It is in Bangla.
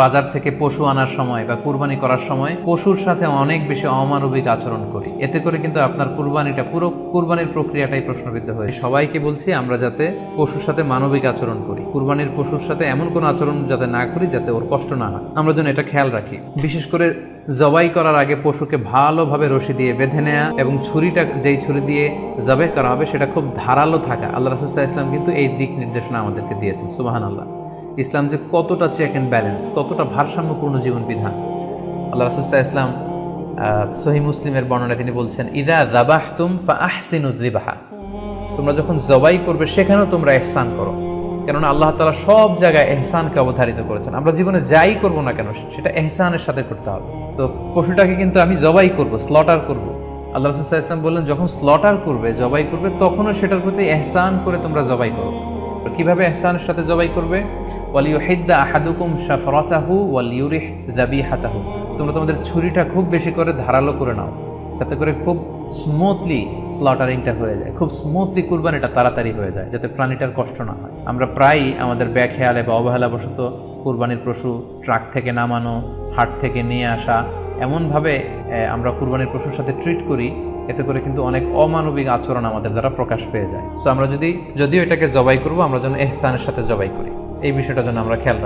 বাজার থেকে পশু আনার সময় বা কুরবানি করার সময় পশুর সাথে অনেক বেশি অমানবিক আচরণ করি, এতে করে কিন্তু আপনার কুরবানিটা, পুরো কুরবানির প্রক্রিয়াটাই প্রশ্নবিদ্ধ হয়ে। সবাইকে বলছি আমরা যাতে পশুর সাথে মানবিক আচরণ করি, কুরবানির পশুর সাথে এমন কোনো আচরণ যাতে না করি যাতে ওর কষ্ট না হয়, আমরা যেন এটা খেয়াল রাখি। বিশেষ করে জবাই করার আগে পশুকে ভালোভাবে রশি দিয়ে বেঁধে নেওয়া এবং ছুরিটা যেই ছুরি দিয়ে জবাই করা হবে সেটা খুব ধারালো থাকা। আল্লাহ রাসূল সাল্লাল্লাহু আলাইহি ওয়াসাল্লাম কিন্তু এই দিক নির্দেশনা আমাদেরকে দিয়েছেন। সুবহানাল্লাহ। ইসলাম যে কতটা চেক অ্যান্ড ব্যালেন্স, কতটা ভারসাম্যপূর্ণ জীবন বিধান। আল্লাহ রাসূল সাল্লাল্লাহু আলাইহি ওয়াসাল্লাম সহিহ মুসলিমের বর্ণনায় তিনি বলছেন, ইযা যাবাহতুম ফাআহসিনু যিবহা, তোমরা যখন জবাই করবে সেখানেও তোমরা ইহসান করো। কেননা আল্লাহ তাআলা সব জায়গায় ইহসানকে অবধারিত করেছেন। আমরা জীবনে যাই করব না কেন সেটা ইহসানের সাথে করতে হবে। তো পশুটাকে কিন্তু আমি জবাই করব, স্লটার করব, আল্লাহ রাসূল সাল্লাল্লাহু আলাইহি ওয়াসাল্লাম বললেন যখন স্লটার করবে, জবাই করবে, তখনও সেটার প্রতি ইহসান করে তোমরা জবাই করো। কিভাবে ইহসানের সাথে জবাই করবে? ওয়ালিউহিদ্দা আহাদুকুম শাফরাতাহু ওয়ালিউরিহ যাবিহাতাহু, তোমরা তোমাদের ছুরিটা খুব বেশি করে ধারালো করে নাও, যাতে করে খুব স্মুথলি স্লটারিংটা হয়ে যায়, খুব স্মুথলি কুরবানিটা তাড়াতাড়ি হয়ে যায়, যাতে প্রাণীটার কষ্ট না হয়। আমরা প্রায়ই আমাদের ব্যাখেয়ালে বা অবহেলাবশত কুরবানির পশু ট্রাক থেকে নামানো, হাট থেকে নিয়ে আসা, এমনভাবে আমরা কুরবানির পশুর সাথে ট্রিট করি, এতে করে কিন্তু অনেক অমানবিক আচরণ আমাদের দ্বারা প্রকাশ পেয়ে যায়। সো আমরা যদিও এটাকে জবাই করবো, আমরা যেন ইহসানের সাথে জবাই করি, এই বিষয়টা যেন আমরা খেয়াল রাখি।